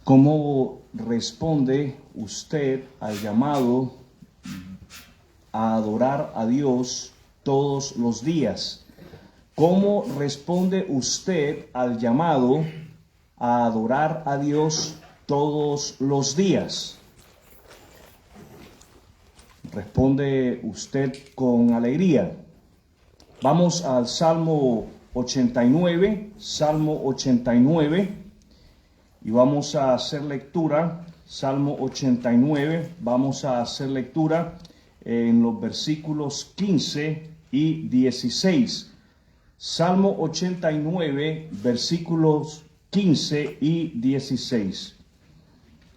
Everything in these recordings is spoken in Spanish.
¿Cómo responde usted al llamado a adorar a Dios todos los días? ¿Cómo responde usted al llamado a adorar a Dios todos los días? ¿Responde usted con alegría? Vamos al Salmo 89, y vamos a hacer lectura. Salmo 89, vamos a hacer lectura en los versículos 15 y 16. Salmo 89, versículos 15 y 16.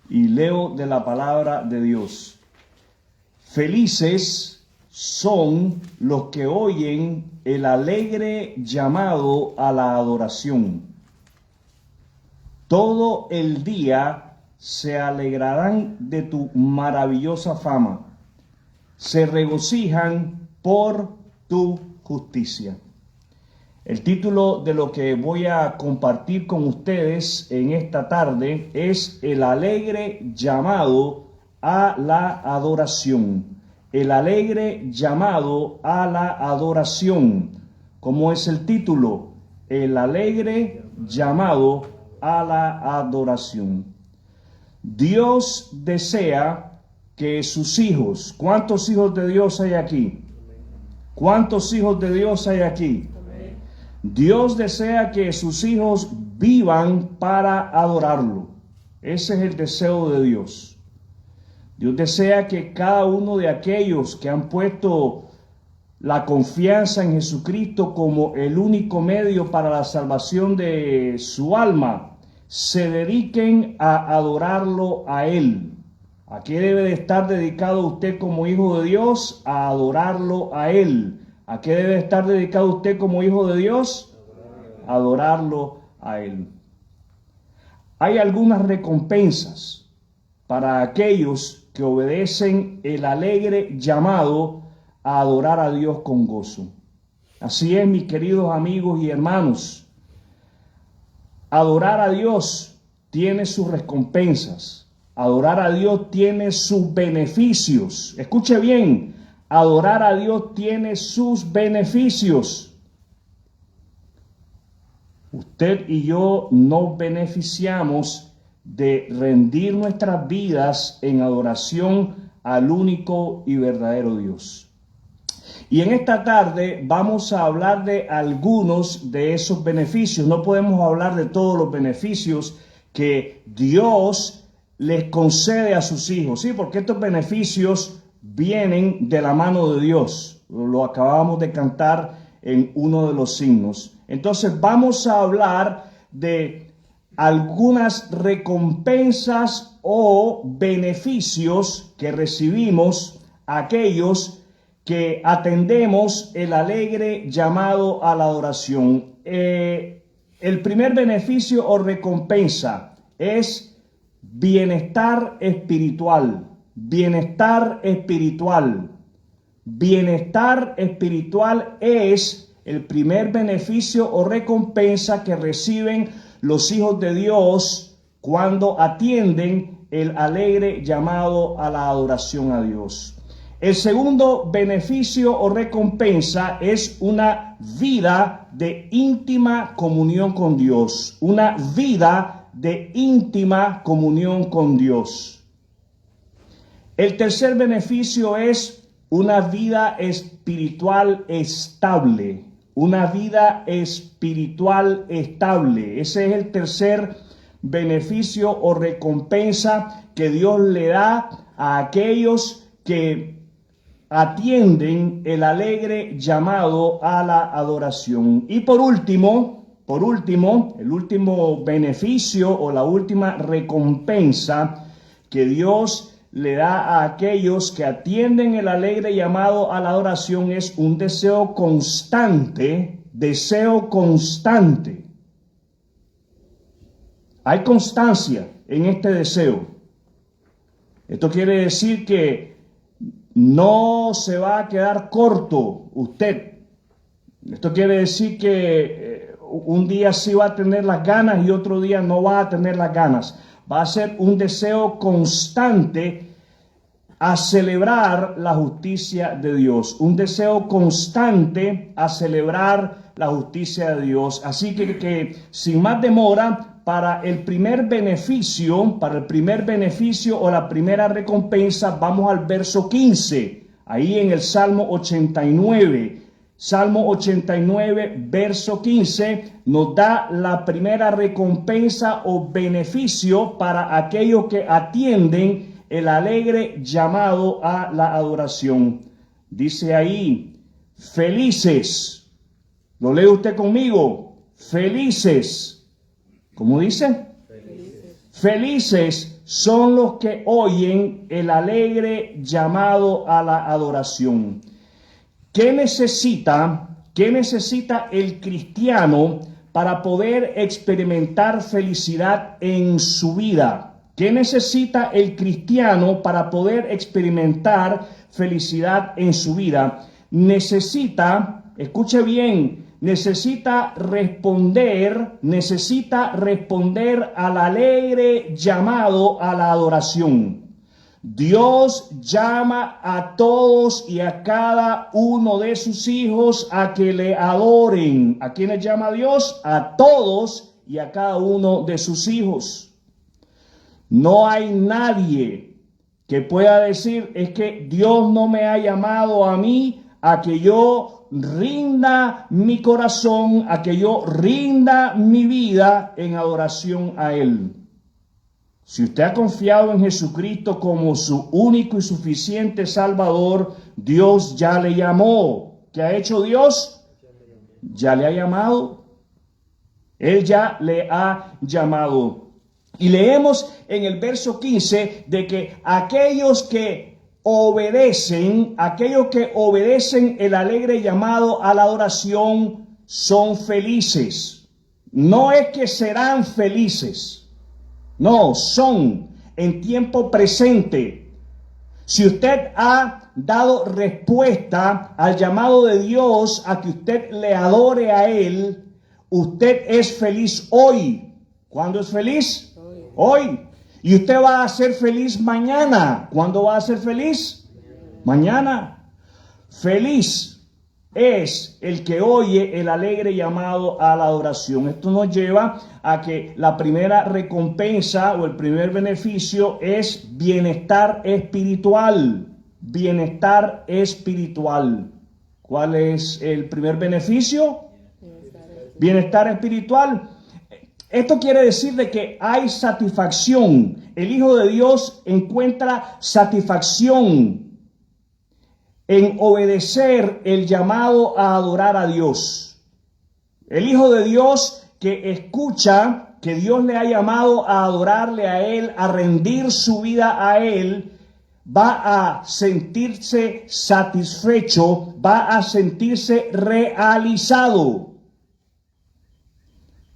Y leo de la palabra de Dios. Felices son los que oyen el alegre llamado a la adoración. Todo el día se alegrarán de tu maravillosa fama. Se regocijan por tu justicia. El título de lo que voy a compartir con ustedes en esta tarde es el alegre llamado a la adoración. El alegre llamado a la adoración. ¿Cómo es el título? El alegre llamado a la adoración. Dios desea que sus hijos, ¿cuántos hijos de Dios hay aquí? ¿Cuántos hijos de Dios hay aquí? Dios desea que sus hijos vivan para adorarlo. Ese es el deseo de Dios. Dios desea que cada uno de aquellos que han puesto la confianza en Jesucristo como el único medio para la salvación de su alma, se dediquen a adorarlo a Él. ¿A qué debe de estar dedicado usted como hijo de Dios? A adorarlo a Él. ¿A qué debe estar dedicado usted como hijo de Dios? Adorarlo a Él. Hay algunas recompensas para aquellos que obedecen el alegre llamado a adorar a Dios con gozo. Así es, mis queridos amigos y hermanos. Adorar a Dios tiene sus recompensas. Adorar a Dios tiene sus beneficios. Escuche bien, adorar a Dios tiene sus beneficios. Usted y yo nos beneficiamos de rendir nuestras vidas en adoración al único y verdadero Dios. Y en esta tarde vamos a hablar de algunos de esos beneficios. No podemos hablar de todos los beneficios que Dios les concede a sus hijos, ¿sí? Porque estos beneficios vienen de la mano de Dios. Lo acabamos de cantar en uno de los himnos. Entonces vamos a hablar de algunas recompensas o beneficios que recibimos aquellos que atendemos el alegre llamado a la adoración. El primer beneficio o recompensa es bienestar espiritual. Bienestar espiritual. Bienestar espiritual es el primer beneficio o recompensa que reciben los hijos de Dios cuando atienden el alegre llamado a la adoración a Dios. El segundo beneficio o recompensa es una vida de íntima comunión con Dios. Una vida de íntima comunión con Dios. El tercer beneficio es una vida espiritual estable. Una vida espiritual estable. Ese es el tercer beneficio o recompensa que Dios le da a aquellos que atienden el alegre llamado a la adoración. Y por último, el último beneficio o la última recompensa que Dios le da a aquellos que atienden el alegre llamado a la adoración es un deseo constante, Hay constancia en este deseo. Esto quiere decir que no se va a quedar corto usted. Esto quiere decir que un día sí va a tener las ganas y otro día no va a tener las ganas. va a ser un deseo constante a celebrar la justicia de Dios, un deseo constante a celebrar la justicia de Dios. Así que sin más demora, para el primer beneficio o la primera recompensa, vamos al verso 15, ahí en el Salmo 89. Salmo 89, verso 15, nos da la primera recompensa o beneficio para aquellos que atienden el alegre llamado a la adoración. Dice ahí, felices. ¿Lo lee usted conmigo? Felices. ¿Cómo dice? Felices son los que oyen el alegre llamado a la adoración. ¿Qué necesita el cristiano para poder experimentar felicidad en su vida? ¿Qué necesita el cristiano para poder experimentar felicidad en su vida? Necesita, escuche bien, necesita responder al alegre llamado a la adoración. Dios llama a todos y a cada uno de sus hijos a que le adoren. ¿A quiénes llama Dios? A todos y a cada uno de sus hijos. No hay nadie que pueda decir, es que Dios no me ha llamado a mí a que yo rinda mi corazón, a que yo rinda mi vida en adoración a Él. Si usted ha confiado en Jesucristo como su único y suficiente Salvador, Dios ya le llamó. ¿Qué ha hecho Dios? Ya le ha llamado. Él ya le ha llamado. Y leemos en el verso 15 de que aquellos que obedecen el alegre llamado a la adoración son felices. No es que serán felices. No, son en tiempo presente. Si usted ha dado respuesta al llamado de Dios a que usted le adore a Él, usted es feliz hoy. ¿Cuándo es feliz? Hoy. Y usted va a ser feliz mañana. ¿Cuándo va a ser feliz? Mañana. Feliz es el que oye el alegre llamado a la adoración. Esto nos lleva a que la primera recompensa o el primer beneficio es bienestar espiritual. Bienestar espiritual. ¿Cuál es el primer beneficio? Bienestar espiritual. Esto quiere decir de que hay satisfacción. El Hijo de Dios encuentra satisfacción en obedecer el llamado a adorar a Dios. El Hijo de Dios que escucha que Dios le ha llamado a adorarle a Él, a rendir su vida a Él, va a sentirse satisfecho, va a sentirse realizado.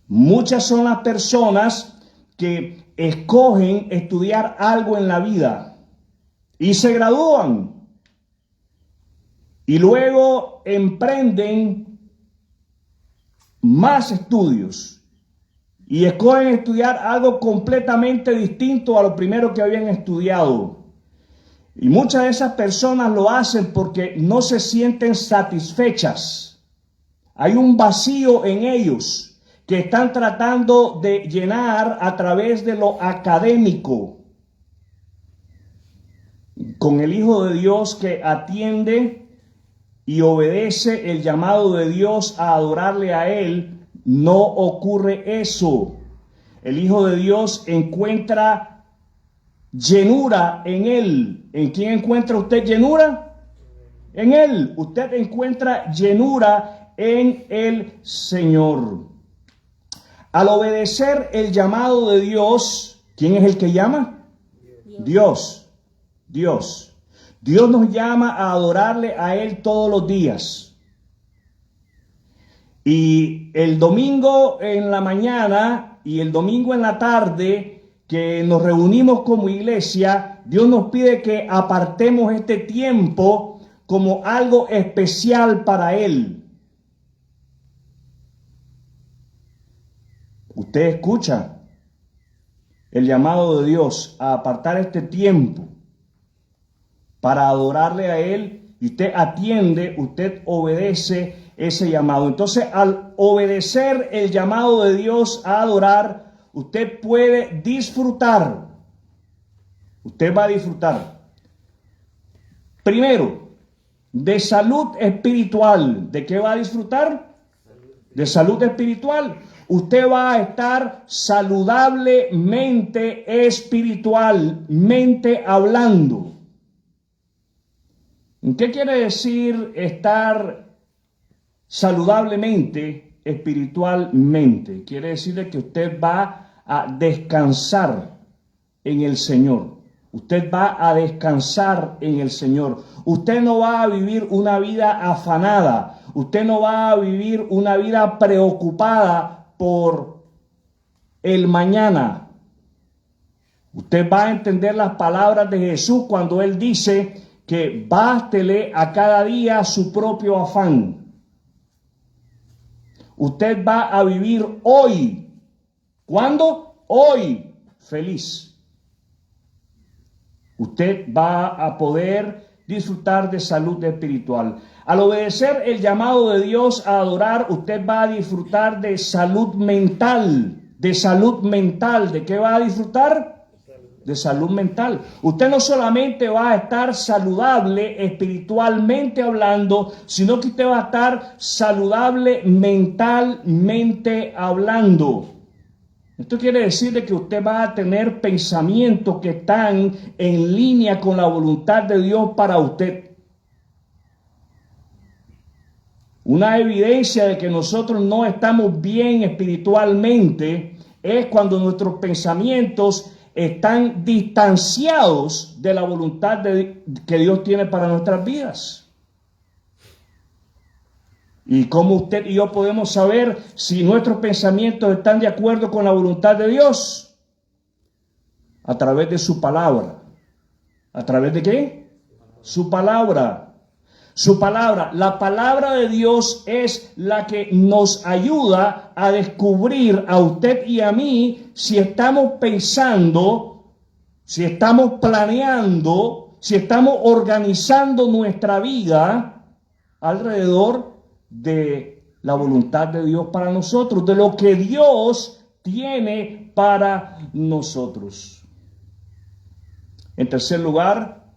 Muchas son las personas que escogen estudiar algo en la vida y se gradúan. Y luego emprenden más estudios y escogen estudiar algo completamente distinto a lo primero que habían estudiado. Y muchas de esas personas lo hacen porque no se sienten satisfechas. Hay un vacío en ellos que están tratando de llenar a través de lo académico. Con el Hijo de Dios que atiende y obedece el llamado de Dios a adorarle a Él, no ocurre eso. El Hijo de Dios encuentra llenura en Él. ¿En quién encuentra usted llenura? En Él. Usted encuentra llenura en el Señor. Al obedecer el llamado de Dios, ¿quién es el que llama? Dios. Dios nos llama a adorarle a Él todos los días. Y el domingo en la mañana y el domingo en la tarde que nos reunimos como iglesia, Dios nos pide que apartemos este tiempo como algo especial para Él. Usted escucha. el llamado de Dios a apartar este tiempo para adorarle a Él, y usted atiende, usted obedece ese llamado. Entonces, al obedecer el llamado de Dios a adorar, usted puede disfrutar. Usted va a disfrutar. Primero, de salud espiritual. ¿De qué va a disfrutar? De salud espiritual. Usted va a estar saludablemente espiritualmente hablando. ¿Qué quiere decir estar saludablemente espiritualmente? Quiere decir que usted va a descansar en el Señor. Usted va a descansar en el Señor. Usted no va a vivir una vida afanada. Usted no va a vivir una vida preocupada por el mañana. Usted va a entender las palabras de Jesús cuando Él dice que bástele a cada día su propio afán. Usted va a vivir hoy. ¿Cuándo? Hoy. Feliz. Usted va a poder disfrutar de salud espiritual. Al obedecer el llamado de Dios a adorar, usted va a disfrutar de salud mental. De salud mental. ¿De qué va a disfrutar? De salud mental. Usted no solamente va a estar saludable espiritualmente hablando, sino que usted va a estar saludable mentalmente hablando. Esto quiere decir de que usted va a tener pensamientos que están en línea con la voluntad de Dios para usted. Una evidencia de que nosotros no estamos bien espiritualmente es cuando nuestros pensamientos están distanciados de la voluntad que Dios tiene para nuestras vidas. ¿Y cómo usted y yo podemos saber si nuestros pensamientos están de acuerdo con la voluntad de Dios? A través de su palabra. ¿A través de qué? Su palabra. Su palabra. La palabra de Dios es la que nos ayuda a descubrir a usted y a mí si estamos pensando, si estamos planeando, si estamos organizando nuestra vida alrededor de la voluntad de Dios para nosotros, de lo que Dios tiene para nosotros. En tercer lugar,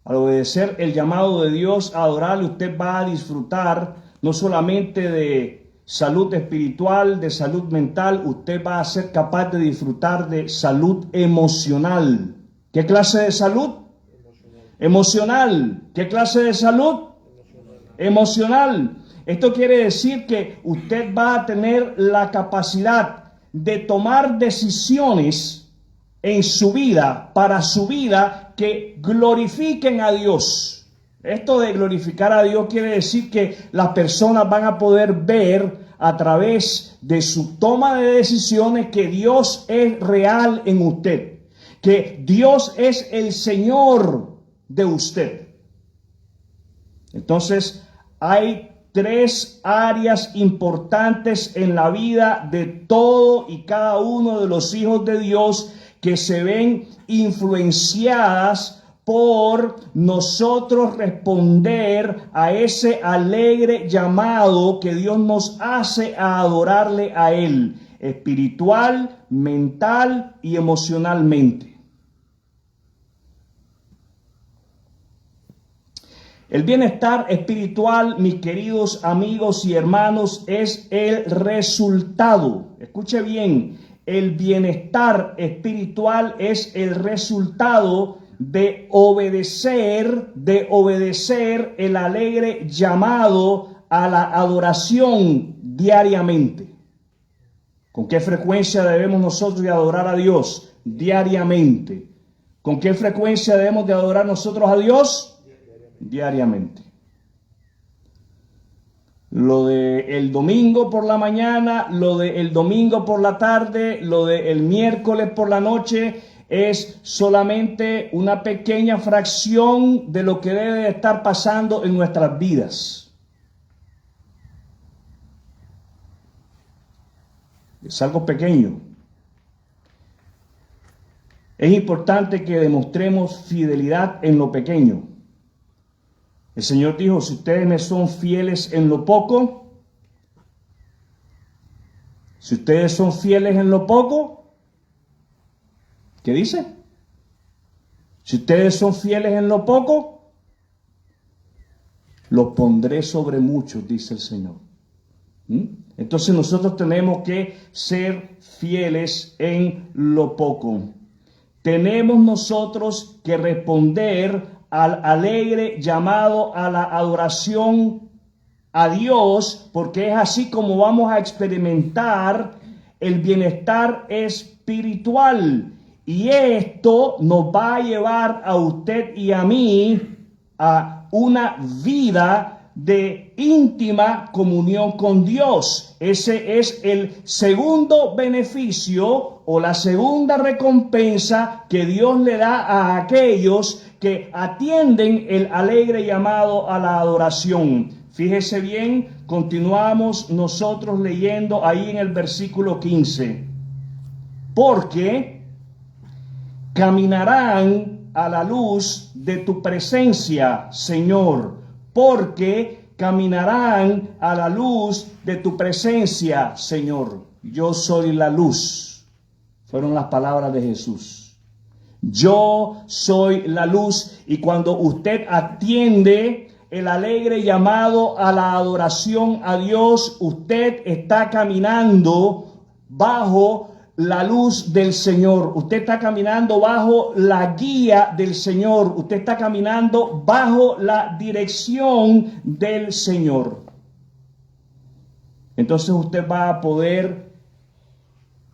al obedecer el llamado de Dios a adorarle, usted va a disfrutar no solamente de salud espiritual, de salud mental, usted va a ser capaz de disfrutar de salud emocional. ¿Qué clase de salud? Emocional. ¿Qué clase de salud? Emocional. Esto quiere decir que usted va a tener la capacidad de tomar decisiones en su vida, para su vida, que glorifiquen a Dios. Esto de glorificar a Dios quiere decir que las personas van a poder ver a través de su toma de decisiones que Dios es real en usted, que Dios es el Señor de usted. Entonces, hay tres áreas importantes en la vida de todo y cada uno de los hijos de Dios que se ven influenciadas por nosotros responder a ese alegre llamado que Dios nos hace a adorarle a Él, espiritual, mental y emocionalmente. El bienestar espiritual, mis queridos amigos y hermanos, es el resultado. Escuche bien, el bienestar espiritual es el resultado de obedecer el alegre llamado a la adoración diariamente. ¿Con qué frecuencia debemos nosotros de adorar a Dios? Diariamente. ¿Con qué frecuencia debemos de adorar nosotros a Dios? Diariamente. Lo de el domingo por la mañana, lo de el domingo por la tarde, lo de el miércoles por la noche es solamente una pequeña fracción de lo que debe de estar pasando en nuestras vidas. Es algo pequeño. Es importante que demostremos fidelidad en lo pequeño. El Señor dijo, si ustedes me son fieles en lo poco, si ustedes son fieles en lo poco, ¿qué dice? Si ustedes son fieles en lo poco, lo pondré sobre muchos, dice el Señor. Entonces nosotros tenemos que ser fieles en lo poco. Tenemos nosotros que responder al alegre llamado a la adoración a Dios, porque es así como vamos a experimentar el bienestar espiritual. Y esto nos va a llevar a usted y a mí a una vida de íntima comunión con Dios. Ese es el segundo beneficio o la segunda recompensa que Dios le da a aquellos que atienden el alegre llamado a la adoración. Fíjese bien, continuamos nosotros leyendo ahí en el versículo 15. Porque caminarán a la luz de tu presencia, Señor. Porque caminarán a la luz de tu presencia, Señor. Yo soy la luz. Fueron las palabras de Jesús. Yo soy la luz. Y cuando usted atiende el alegre llamado a la adoración a Dios, usted está caminando bajo la luz del Señor. Usted está caminando bajo la guía del Señor. Usted está caminando bajo la dirección del Señor. Entonces usted va a poder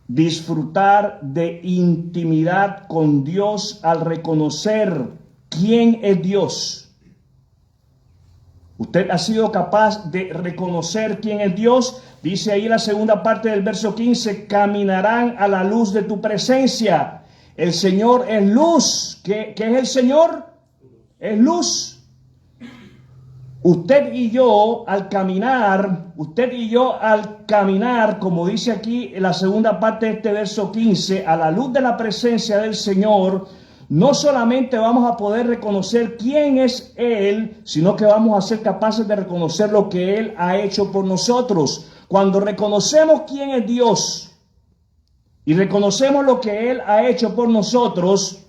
disfrutar de intimidad con Dios al reconocer quién es Dios. Usted ha sido capaz de reconocer quién es Dios. Dice ahí la segunda parte del verso 15, caminarán a la luz de tu presencia. El Señor es luz. ¿Qué es el Señor? Es luz. Usted y yo al caminar, como dice aquí en la segunda parte de este verso 15, a la luz de la presencia del Señor, no solamente vamos a poder reconocer quién es Él, sino que vamos a ser capaces de reconocer lo que Él ha hecho por nosotros. Cuando reconocemos quién es Dios y reconocemos lo que Él ha hecho por nosotros,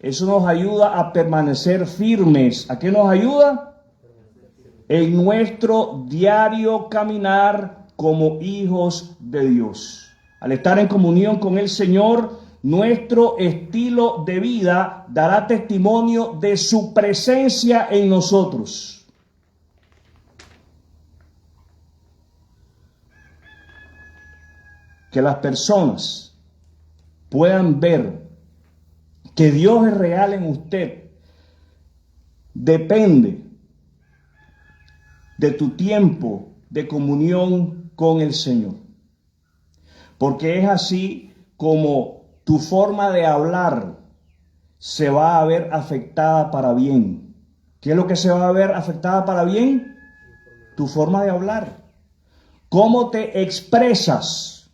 eso nos ayuda a permanecer firmes. ¿A qué nos ayuda? En nuestro diario caminar como hijos de Dios. Al estar en comunión con el Señor, nuestro estilo de vida dará testimonio de su presencia en nosotros. Que las personas puedan ver que Dios es real en usted depende de tu tiempo de comunión con el Señor. Porque es así como tu forma de hablar se va a ver afectada para bien. ¿Qué es lo que se va a ver afectada para bien? Tu forma de hablar. ¿Cómo te expresas?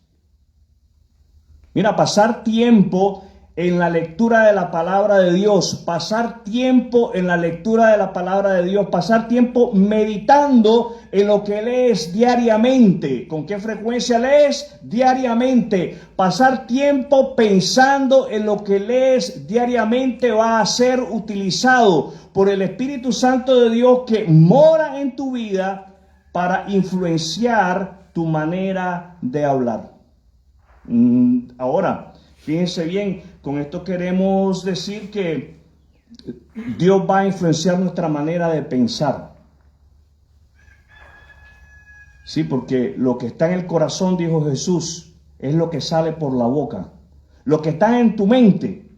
Mira, pasar tiempo en la lectura de la palabra de Dios, pasar tiempo en la lectura de la palabra de Dios, pasar tiempo meditando en lo que lees diariamente. ¿Con qué frecuencia lees? Diariamente. Pasar tiempo pensando en lo que lees diariamente va a ser utilizado por el Espíritu Santo de Dios que mora en tu vida para influenciar tu manera de hablar. Ahora, fíjense bien, con esto queremos decir que Dios va a influenciar nuestra manera de pensar. Sí, porque lo que está en el corazón, dijo Jesús, es lo que sale por la boca. Lo que está en tu mente,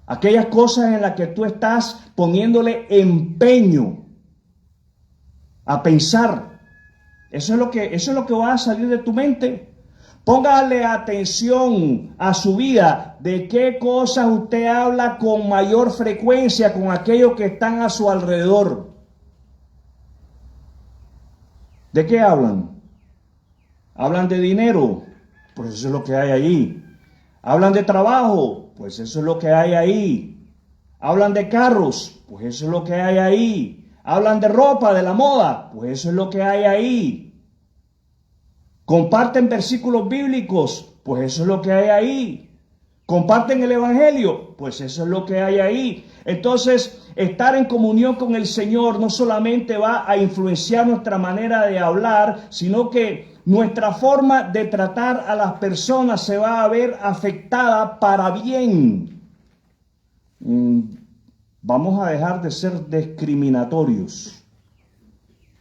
aquellas cosas en las que tú estás poniéndole empeño a pensar, eso es lo que va a salir de tu mente. Póngale atención a su vida, de qué cosas usted habla con mayor frecuencia con aquellos que están a su alrededor. ¿De qué hablan? Hablan de dinero, pues eso es lo que hay allí. Hablan de trabajo, pues eso es lo que hay ahí. Hablan de carros, pues eso es lo que hay ahí. Hablan de ropa, de la moda, pues eso es lo que hay ahí. Comparten versículos bíblicos, pues eso es lo que hay ahí. Comparten el evangelio, pues eso es lo que hay ahí. Entonces, estar en comunión con el Señor no solamente va a influenciar nuestra manera de hablar, sino que nuestra forma de tratar a las personas se va a ver afectada para bien. Vamos a dejar de ser discriminatorios.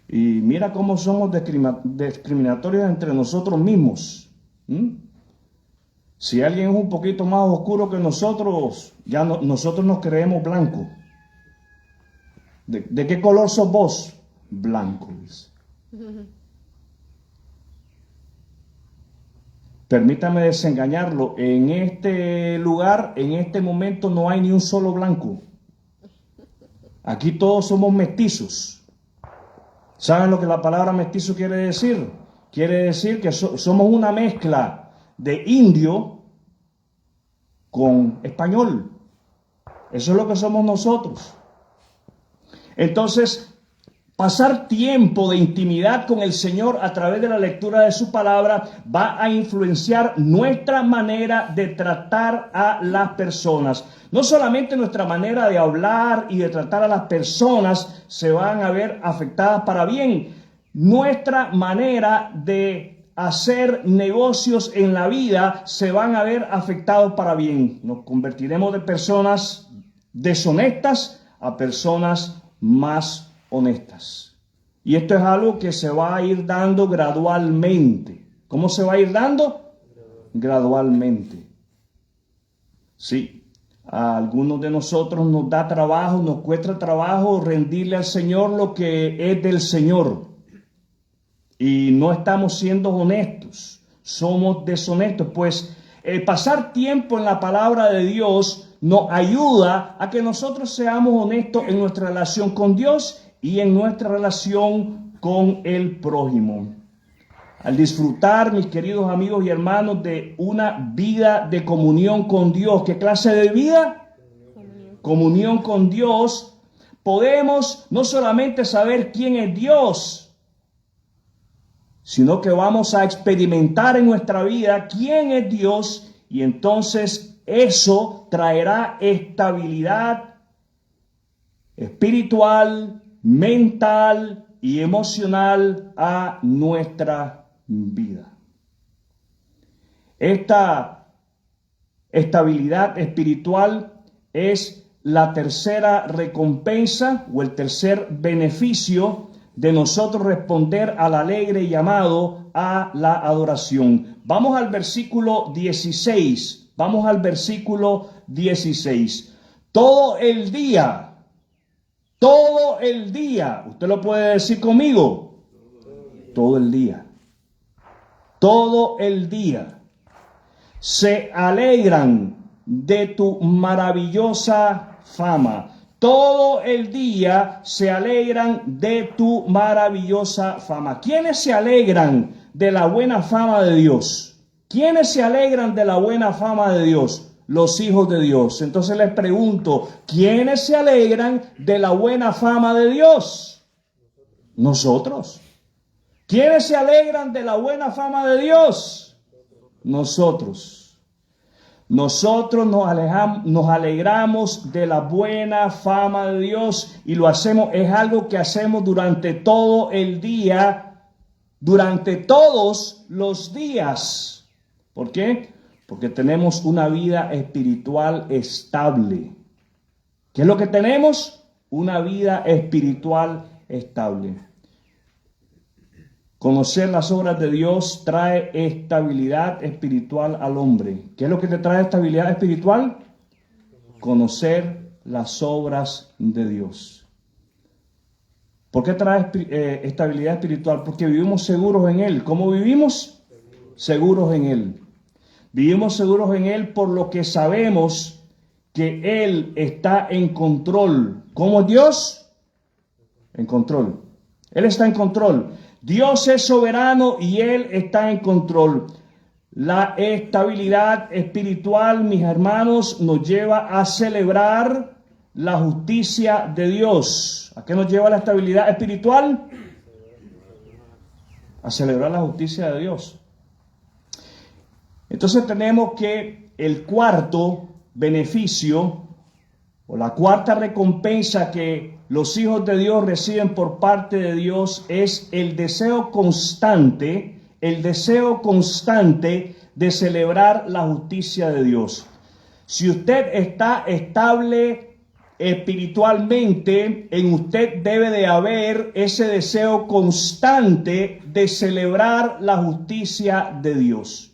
Y mira cómo somos discriminatorios entre nosotros mismos. Si alguien es un poquito más oscuro que nosotros, ya nosotros nos creemos blancos. ¿De qué color sos vos? Blanco. Permítame desengañarlo. En este lugar, en este momento, no hay ni un solo blanco. Aquí todos somos mestizos. ¿Saben lo que la palabra mestizo quiere decir? Quiere decir que somos una mezcla de indio con español. Eso es lo que somos nosotros. Entonces, pasar tiempo de intimidad con el Señor a través de la lectura de su palabra va a influenciar nuestra manera de tratar a las personas. No solamente nuestra manera de hablar y de tratar a las personas se van a ver afectadas para bien. Nuestra manera de hacer negocios en la vida se van a ver afectados para bien. Nos convertiremos de personas deshonestas a personas más honestas. Y esto es algo que se va a ir dando gradualmente. ¿Cómo se va a ir dando? Gradualmente. Sí. A algunos de nosotros nos da trabajo, nos cuesta trabajo rendirle al Señor lo que es del Señor. Y no estamos siendo honestos, somos deshonestos. Pues el pasar tiempo en la palabra de Dios nos ayuda a que nosotros seamos honestos en nuestra relación con Dios y en nuestra relación con el prójimo. Al disfrutar, mis queridos amigos y hermanos, de una vida de comunión con Dios. ¿Qué clase de vida? Comunión con Dios. Podemos no solamente saber quién es Dios, sino que vamos a experimentar en nuestra vida quién es Dios, y entonces eso traerá estabilidad espiritual, mental y emocional a nuestra vida. Esta estabilidad espiritual es la tercera recompensa o el tercer beneficio de nosotros responder al alegre llamado a la adoración. Vamos al versículo 16. Vamos al versículo 16. Todo el día, usted lo puede decir conmigo, todo el día se alegran de tu maravillosa fama. Todo el día se alegran de tu maravillosa fama. ¿Quiénes se alegran de la buena fama de Dios? ¿Quiénes se alegran de la buena fama de Dios? Los hijos de Dios. Entonces les pregunto, ¿quiénes se alegran de la buena fama de Dios? Nosotros. ¿Quiénes se alegran de la buena fama de Dios? Nosotros. Nosotros nos alegramos de la buena fama de Dios y lo hacemos, es algo que hacemos durante todo el día, durante todos los días. ¿Por qué? Porque tenemos una vida espiritual estable. ¿Qué es lo que tenemos? Una vida espiritual estable. Conocer las obras de Dios trae estabilidad espiritual al hombre. ¿Qué es lo que te trae estabilidad espiritual? Conocer las obras de Dios. ¿Por qué trae estabilidad espiritual? Porque vivimos seguros en Él. ¿Cómo vivimos? Seguros en Él. Vivimos seguros en Él por lo que sabemos que Él está en control. ¿Cómo es Dios? En control. Él está en control. Dios es soberano y Él está en control. La estabilidad espiritual, mis hermanos, nos lleva a celebrar la justicia de Dios. ¿A qué nos lleva la estabilidad espiritual? A celebrar la justicia de Dios. Entonces tenemos que el cuarto beneficio o la cuarta recompensa que los hijos de Dios reciben por parte de Dios es el deseo constante de celebrar la justicia de Dios. Si usted está estable espiritualmente, en usted debe de haber ese deseo constante de celebrar la justicia de Dios.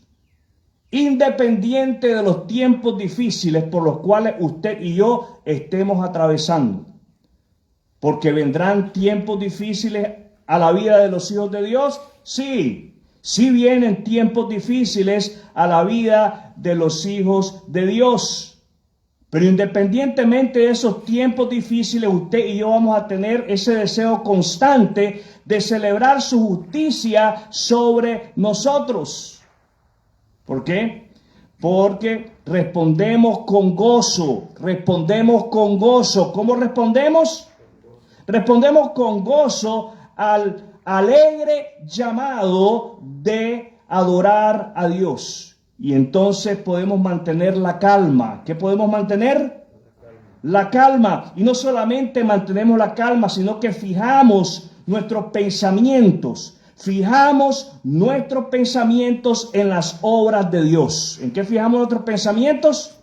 Independiente de los tiempos difíciles por los cuales usted y yo estemos atravesando. Porque vendrán tiempos difíciles a la vida de los hijos de Dios. Sí vienen tiempos difíciles a la vida de los hijos de Dios. Pero independientemente de esos tiempos difíciles, usted y yo vamos a tener ese deseo constante de celebrar su justicia sobre nosotros. ¿Por qué? Porque respondemos con gozo. ¿Cómo respondemos? Respondemos con gozo al alegre llamado de adorar a Dios. Y entonces podemos mantener la calma. ¿Qué podemos mantener? La calma. Y no solamente mantenemos la calma, sino que fijamos nuestros pensamientos. Fijamos nuestros pensamientos en las obras de Dios. ¿En qué fijamos nuestros pensamientos?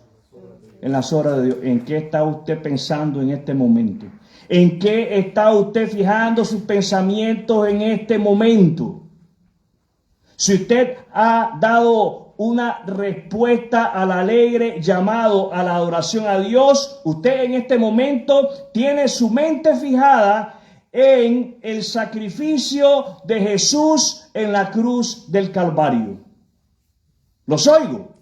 En las obras de Dios. ¿En qué está usted pensando en este momento? ¿En qué está usted fijando sus pensamientos en este momento? Si usted ha dado una respuesta al alegre llamado a la adoración a Dios, usted en este momento tiene su mente fijada en el sacrificio de Jesús en la cruz del Calvario. ¿Los oigo?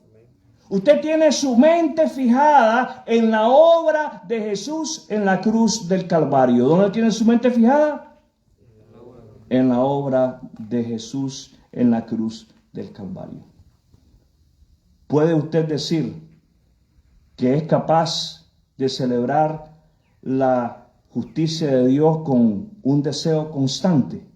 Usted tiene su mente fijada en la obra de Jesús en la cruz del Calvario. ¿Dónde tiene su mente fijada? En la obra de Jesús en la cruz del Calvario. ¿Puede usted decir que es capaz de celebrar la justicia de Dios con un deseo constante?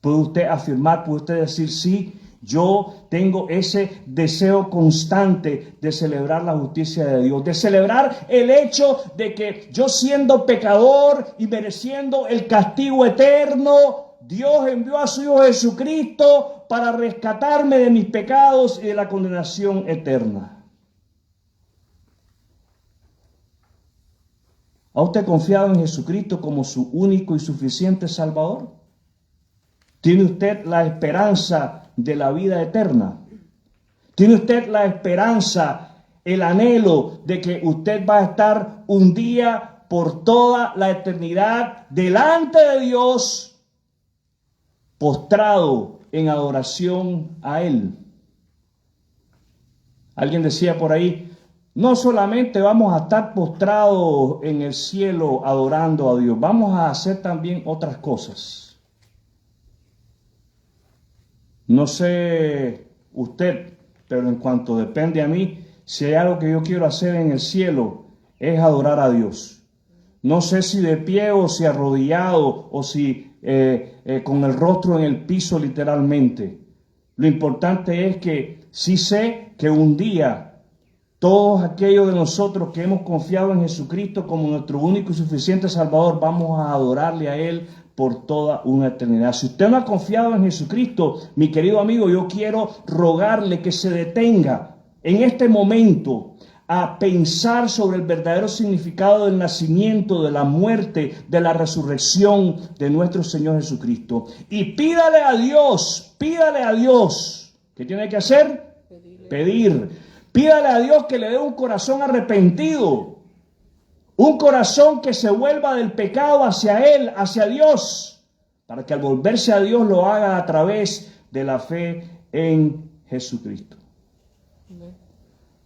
¿Puede usted afirmar, puede usted decir, sí, yo tengo ese deseo constante de celebrar la justicia de Dios, de celebrar el hecho de que yo siendo pecador y mereciendo el castigo eterno, Dios envió a su Hijo Jesucristo para rescatarme de mis pecados y de la condenación eterna? ¿Ha usted confiado en Jesucristo como su único y suficiente Salvador? ¿Tiene usted la esperanza de la vida eterna? ¿Tiene usted la esperanza, el anhelo de que usted va a estar un día por toda la eternidad delante de Dios, postrado en adoración a Él? Alguien decía por ahí, no solamente vamos a estar postrados en el cielo adorando a Dios, vamos a hacer también otras cosas. No sé usted, pero en cuanto depende a mí, si hay algo que yo quiero hacer en el cielo, es adorar a Dios. No sé si de pie o si arrodillado o si con el rostro en el piso literalmente. Lo importante es que sí sé que un día todos aquellos de nosotros que hemos confiado en Jesucristo como nuestro único y suficiente Salvador, vamos a adorarle a Él por toda una eternidad. Si usted no ha confiado en Jesucristo, mi querido amigo, yo quiero rogarle que se detenga en este momento a pensar sobre el verdadero significado del nacimiento, de la muerte, de la resurrección de nuestro Señor Jesucristo. Y pídale a Dios, ¿qué tiene que hacer? Pedir. Pídale a Dios que le dé un corazón arrepentido, un corazón que se vuelva del pecado hacia Él, hacia Dios, para que al volverse a Dios lo haga a través de la fe en Jesucristo.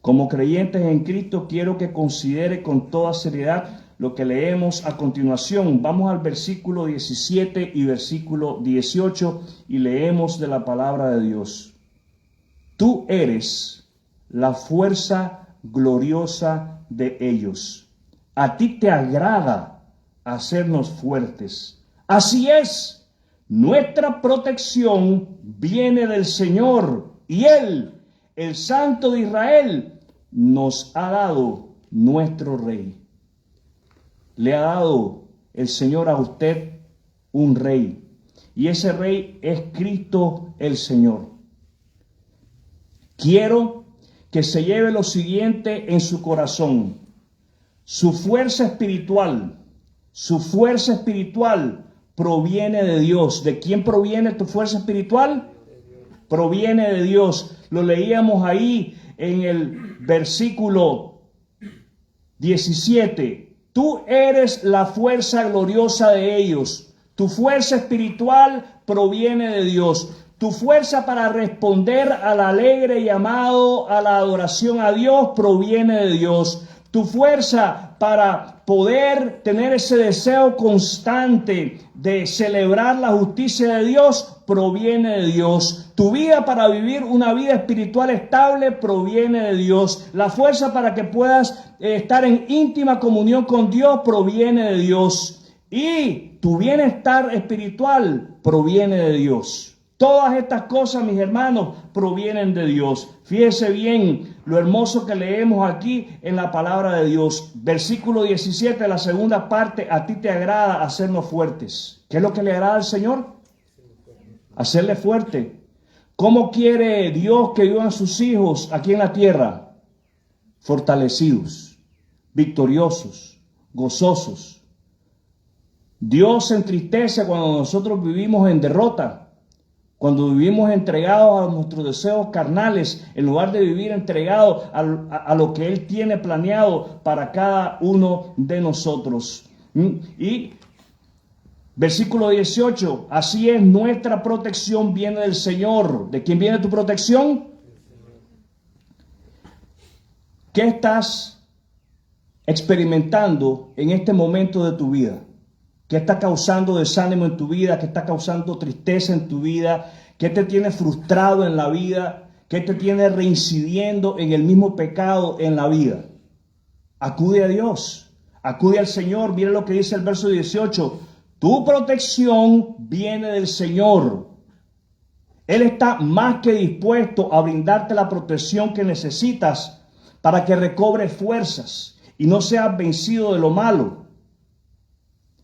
Como creyentes en Cristo, quiero que considere con toda seriedad lo que leemos a continuación. Vamos al versículo 17 y versículo 18 y leemos de la palabra de Dios. tú eres la fuerza gloriosa de ellos. A ti te agrada hacernos fuertes. Así es, nuestra protección viene del Señor y Él, el Santo de Israel, nos ha dado nuestro Rey. Le ha dado el Señor a usted un Rey y ese Rey es Cristo el Señor. Quiero que se lleve lo siguiente en su corazón. Su fuerza espiritual proviene de Dios. ¿De quién proviene tu fuerza espiritual? Proviene de Dios. Lo leíamos ahí en el versículo 17. Tú eres la fuerza gloriosa de ellos. Tu fuerza espiritual proviene de Dios. Tu fuerza para responder al alegre llamado a la adoración a Dios proviene de Dios. Tu fuerza para poder tener ese deseo constante de celebrar la justicia de Dios proviene de Dios. Tu vida para vivir una vida espiritual estable proviene de Dios. La fuerza para que puedas estar en íntima comunión con Dios proviene de Dios. Y tu bienestar espiritual proviene de Dios. Todas estas cosas, mis hermanos, provienen de Dios. Fíjese bien lo hermoso que leemos aquí en la palabra de Dios. Versículo 17, la segunda parte, a ti te agrada hacernos fuertes. ¿Qué es lo que le agrada al Señor? Hacerle fuerte. ¿Cómo quiere Dios que vivan sus hijos aquí en la tierra? Fortalecidos, victoriosos, gozosos. Dios se entristece cuando nosotros vivimos en derrota. Cuando vivimos entregados a nuestros deseos carnales, en lugar de vivir entregados a lo que Él tiene planeado para cada uno de nosotros. Y versículo 18, así es, nuestra protección viene del Señor. ¿De quién viene tu protección? ¿Qué estás experimentando en este momento de tu vida? ¿Qué está causando desánimo en tu vida? ¿Qué está causando tristeza en tu vida? ¿Qué te tiene frustrado en la vida? ¿Qué te tiene reincidiendo en el mismo pecado en la vida? Acude a Dios, acude al Señor. Mira lo que dice el verso 18. Tu protección viene del Señor. Él está más que dispuesto a brindarte la protección que necesitas para que recobres fuerzas y no seas vencido de lo malo,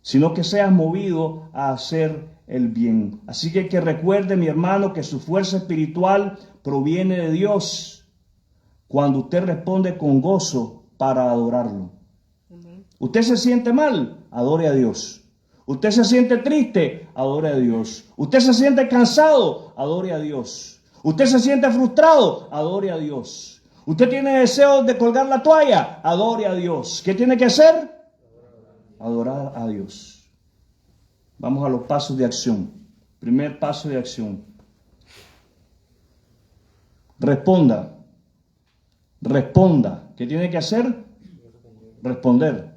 sino que seas movido a hacer el bien. Así que recuerde, mi hermano, que su fuerza espiritual proviene de Dios cuando usted responde con gozo para adorarlo. Usted se siente mal, adore a Dios. Usted se siente triste, adore a Dios. Usted se siente cansado, adore a Dios. Usted se siente frustrado, adore a Dios. Usted tiene deseos de colgar la toalla, adore a Dios. ¿Qué tiene que hacer? Adorar a Dios. Vamos a los pasos de acción. Primer paso de acción. Responda. Responda. ¿Qué tiene que hacer? Responder.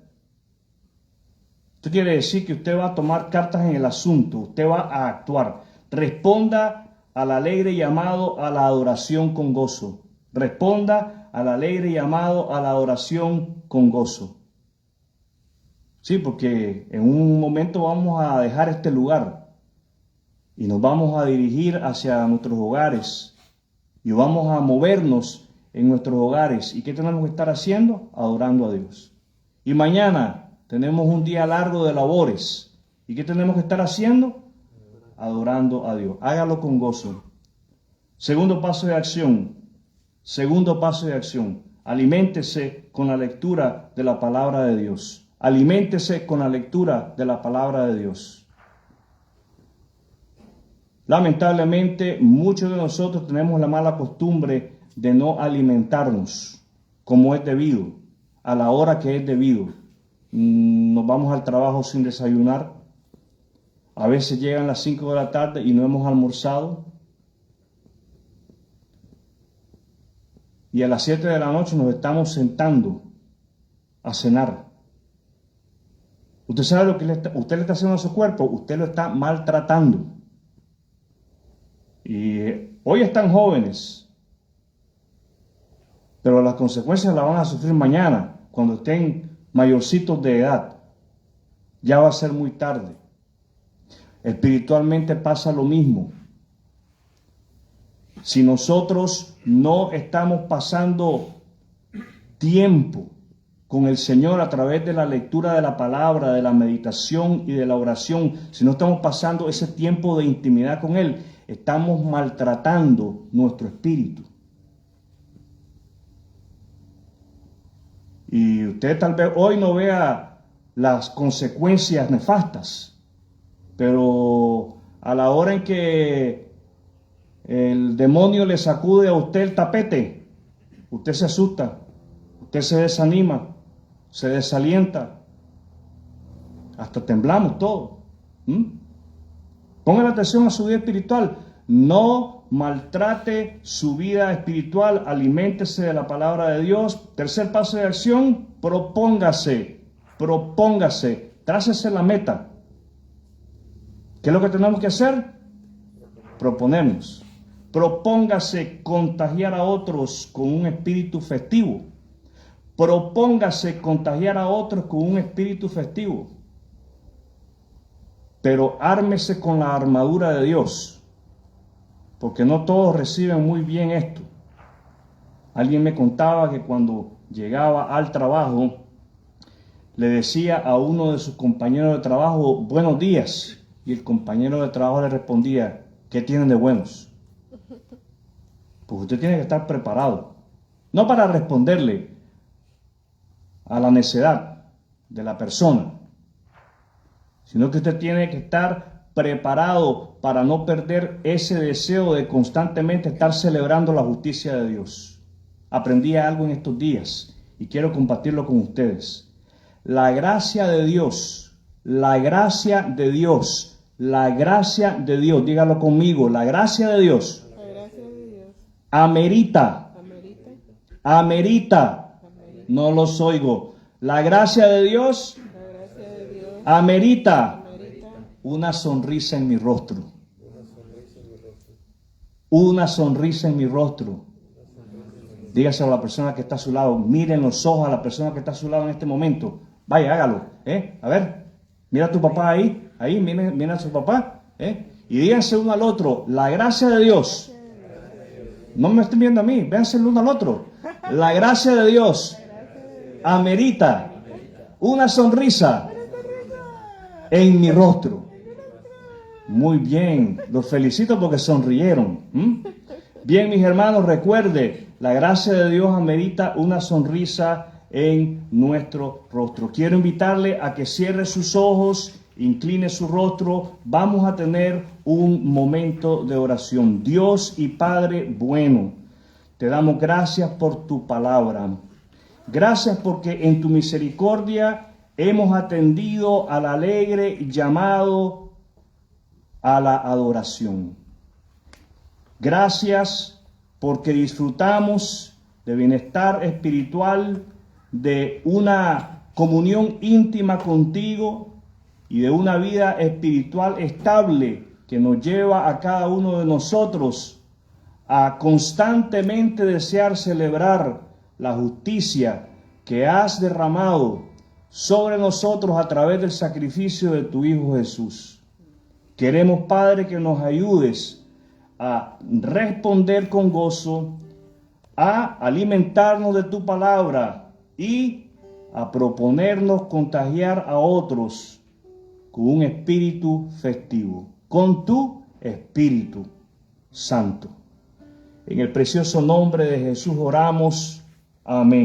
Esto quiere decir que usted va a tomar cartas en el asunto. Usted va a actuar. Responda al alegre llamado a la adoración con gozo. Responda al alegre llamado a la adoración con gozo. Sí, porque en un momento vamos a dejar este lugar y nos vamos a dirigir hacia nuestros hogares y vamos a movernos en nuestros hogares. ¿Y qué tenemos que estar haciendo? Adorando a Dios. Y mañana tenemos un día largo de labores. ¿Y qué tenemos que estar haciendo? Adorando a Dios. Hágalo con gozo. Segundo paso de acción. Segundo paso de acción. Aliméntese con la lectura de la palabra de Dios. Aliméntese con la lectura de la palabra de Dios. Lamentablemente, muchos de nosotros tenemos la mala costumbre de no alimentarnos como es debido, a la hora que es debido. Nos vamos al trabajo sin desayunar. A veces llegan las 5 de la tarde y no hemos almorzado. Y a las 7 de la noche nos estamos sentando a cenar. Usted sabe lo que usted le está haciendo a su cuerpo, usted lo está maltratando. Y hoy están jóvenes, pero las consecuencias las van a sufrir mañana, cuando estén mayorcitos de edad. Ya va a ser muy tarde. Espiritualmente pasa lo mismo. Si nosotros no estamos pasando tiempo con el Señor a través de la lectura de la palabra, de la meditación y de la oración, si no estamos pasando ese tiempo de intimidad con Él, estamos maltratando nuestro espíritu. Y usted tal vez hoy no vea las consecuencias nefastas, pero a la hora en que el demonio le sacude a usted el tapete, usted se asusta, usted se desanima, se desalienta, hasta temblamos todos. Pongan atención a su vida espiritual. No maltrate su vida espiritual, aliméntese de la palabra de Dios. Tercer paso de acción, propóngase, trácese la meta. ¿Qué es lo que tenemos que hacer? Proponernos. Propóngase contagiar a otros con un espíritu festivo. Propóngase contagiar a otros con un espíritu festivo. Pero ármese con la armadura de Dios, porque no todos reciben muy bien esto. Alguien me contaba que cuando llegaba al trabajo, le decía a uno de sus compañeros de trabajo, buenos días, y el compañero de trabajo le respondía, ¿qué tienen de buenos? Pues usted tiene que estar preparado, no para responderle a la necedad de la persona, sino que usted tiene que estar preparado para no perder ese deseo de constantemente estar celebrando la justicia de Dios. Aprendí algo en estos días y quiero compartirlo con ustedes. La gracia de Dios, dígalo conmigo, la gracia de Dios amerita, no los oigo. La gracia de Dios amerita una sonrisa en mi rostro. Una sonrisa en mi rostro. Dígaselo a la persona que está a su lado. Miren los ojos a la persona que está a su lado en este momento. Vaya, hágalo. A ver, mira a tu papá ahí. Mira a su papá. Y díganse uno al otro, la gracia de Dios. No me estén viendo a mí, véanse el uno al otro. La gracia de Dios amerita una sonrisa en mi rostro. Muy bien, los felicito porque sonrieron. Bien, mis hermanos, recuerde, la gracia de Dios amerita una sonrisa en nuestro rostro. Quiero invitarle a que cierre sus ojos, incline su rostro. Vamos a tener un momento de oración. Dios y Padre bueno, te damos gracias por tu palabra. Gracias porque en tu misericordia hemos atendido al alegre llamado a la adoración. Gracias porque disfrutamos de bienestar espiritual, de una comunión íntima contigo y de una vida espiritual estable que nos lleva a cada uno de nosotros a constantemente desear celebrar la justicia que has derramado sobre nosotros a través del sacrificio de tu Hijo Jesús. Queremos, Padre, que nos ayudes a responder con gozo, a alimentarnos de tu palabra y a proponernos contagiar a otros con un espíritu festivo, con tu Espíritu Santo. En el precioso nombre de Jesús oramos. Amén.